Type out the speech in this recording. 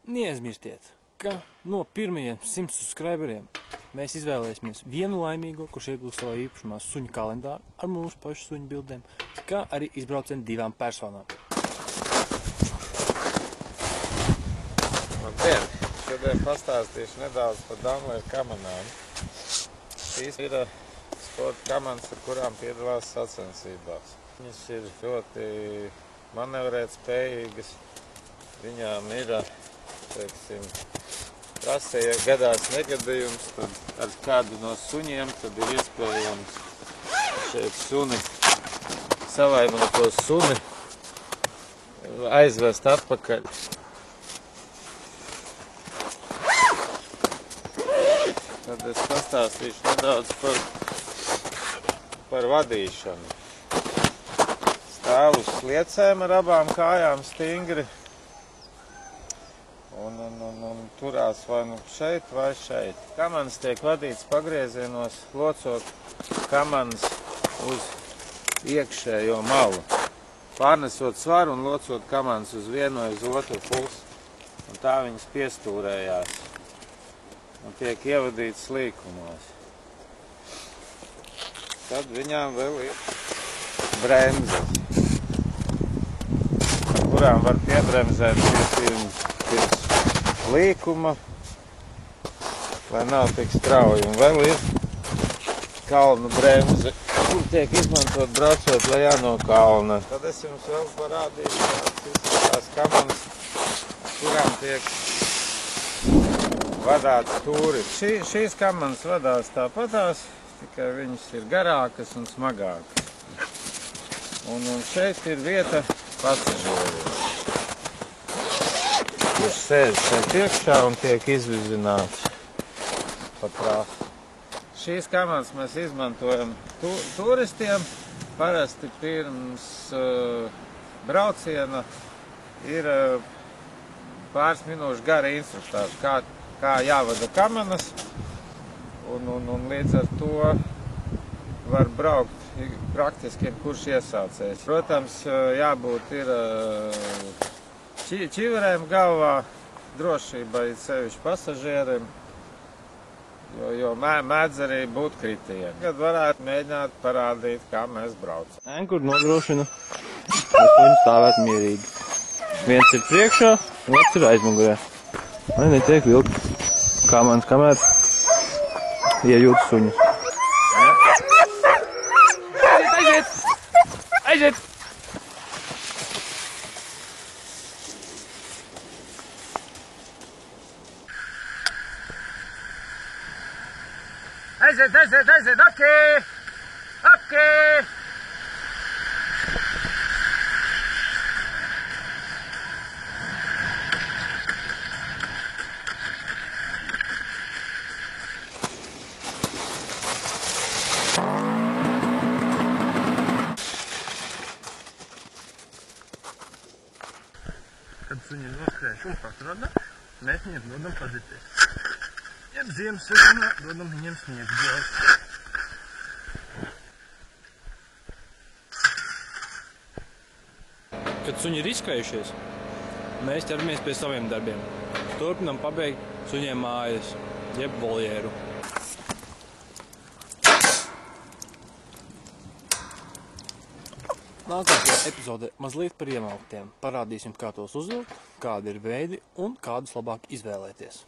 Neaizmirstiet, ka no pirmajiem 100 subscriberiem mēs izvēlēsimies vienu laimīgo, kurš iegūs savā īpašumā suņu kalendāru ar mūsu pašu suņu bildēm, kā arī izbraucienu 2 personām. Labdien! Šodien pastāstīšu nedaudz par Daimler kamanām. Šīs ir sporta kamanas, ar kurām piedalās sacensībās. Viņas ir ļoti manevrēt spējīgas. Viņām ir, teiksim, trasē, ja gadās negadījums, tad ar kādu no suņiem tad ir iespējams šeit suni, savainoto suni aizvest atpakaļ. Tad es pastāstīšu nedaudz par vadīšanu. Stāv uz sliecēm ar abām kājām stingri un turās vai nu šeit vai šeit. Kamanas tiek vadīts pagriezienos, locot kamanas uz iekšējo malu. Pārnesot svaru un locot kamanas uz vienu vai uz otru pusi. Un tā viņas piestūrējās un tiek ievadīts līkumos. Tad viņām vēl ir bremzes, ar kurām var piebremzēt pirms līkuma, lai nav tik strauji. Un vēl ir kalnu bremze, kur tiek izmantot braucot lejā no kalna. Tad es jums vēl parādīšu tās kamanas, kurām tiek vadāts stūris. Šīs kamanas vadās tāpatās, tikai viņas ir garākas un smagākas. Un šeit ir vieta pasažieriem, kurš sēž šeit iekšā un tiek izvizināts pa trasu. Šīs kamanas mēs izmantojam turistiem. Parasti pirms brauciena ir pāris minūšu gara instruktāža, kā jāvada kamanas, un līdz ar to var braukt praktiski jebkurš iesācējs. Protams, jābūt ir čiverēm galvā, drošībai sevišķi pasažieriem, jo mēdz arī būt kritieni. Kad varētu mēģināt parādīt, kā mēs braucam. Ankuri nodrošina, lai suņi stāvētu mierīgi. Viens ir priekšā, otrs ir aizmugurē. Lai netiek vilkt kamanas, kamēr iejūt suņus. Aiziet! Aiziet, okei! Kad suņi noskrējuši un pastrādā, mēs viņiem dodam padzities. Jeb ziemas sezonā dodam viņiem sniegžēles. Kad suņi ir izskrējušies, mēs ķeramies pie saviem darbiem. Turpinam pabeigt suņiem mājas, jeb voljeru. Nākamajā epizodē mazliet par iemalktiem. Parādīsim, kā tos uzvilkt, kādi ir veidi un kādus labāk izvēlēties.